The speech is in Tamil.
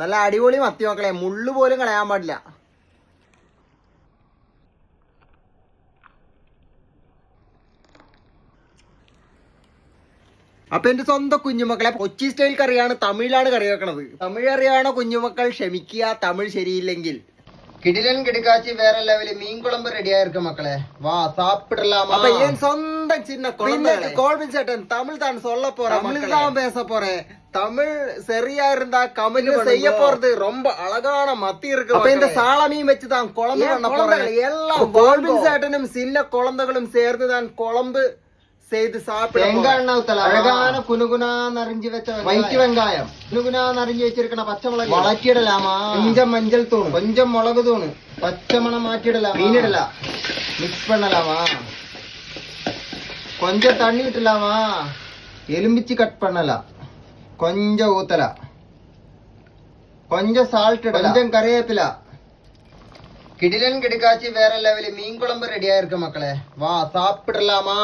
നല്ല അടിപൊളി മത്തി മക്കളെ, മുള്ളു പോലും കളയാൻ പാടില്ല. അപ്പൊ എന്റെ സ്വന്തം കുഞ്ഞുമക്കളെ, കൊച്ചി സ്റ്റൈൽ കറിയാണ്, തമിഴിലാണ് കറി വെക്കണത്. തമിഴ് അറിയാണോ കുഞ്ഞുമക്കൾ ക്ഷമിക്കുക, തമിഴ് ശരിയില്ലെങ്കിൽ. കിടിലൻ കിടക്കാച്ചി വേറെ ലെവല് മീൻ കുളമ്പ് റെഡി ആയിരിക്കും മക്കളെ. വാ സാപ്പിടലാമാ. அப்ப என் சொந்த சின்ன குழந்தைகளே, கோல்வின் சேட்டன் தமிழ் தான் சொல்ல போறேன், தமிழ் தான் பேச போறேன். தமிழ் சரியா இருந்தா கமெண்ட் செய்ய போறது. ரொம்ப அழகான மத்தி இருக்கு. அப்ப இந்த சால மீன் வச்சு தான் குழம்பு பண்ண போறேன். எல்லாம் கோல்வின் சேட்டனும் சின்ன குழந்தைகளும் சேர்ந்து தான் குழம்பு செய்து சாப்பிட. அழகான குனுகுனான்னு அரிஞ்சு வச்ச വൈറ്റ് വെങ്കായം, കുനുകുനാന്ന് അരിഞ്ഞു വെച്ചിരിക്കണ പച്ചമുളക് വളക്കിയിടലാമാ. கொஞ்சம் மஞ்சள் தூள், கொஞ்சம் மிளகு தூள், பச்சை மணம் மாற்றிடலாம். மீனிடலாம், மிக்ஸ் பண்ணலாமா. கொஞ்சம் தண்ணி விட்டுலாமா. எலும்பிச்சு கட் பண்ணலாம். கொஞ்சம் ஊத்தலாம். கொஞ்சம் சால்ட் இடலாம். கொஞ்சம் கறிவேப்பிலை. கிடிலன் கிடுக்காச்சி வேற லெவலு மீன் குழம்பு ரெடியா இருக்கு மக்களே. வா சாப்பிடலாமா.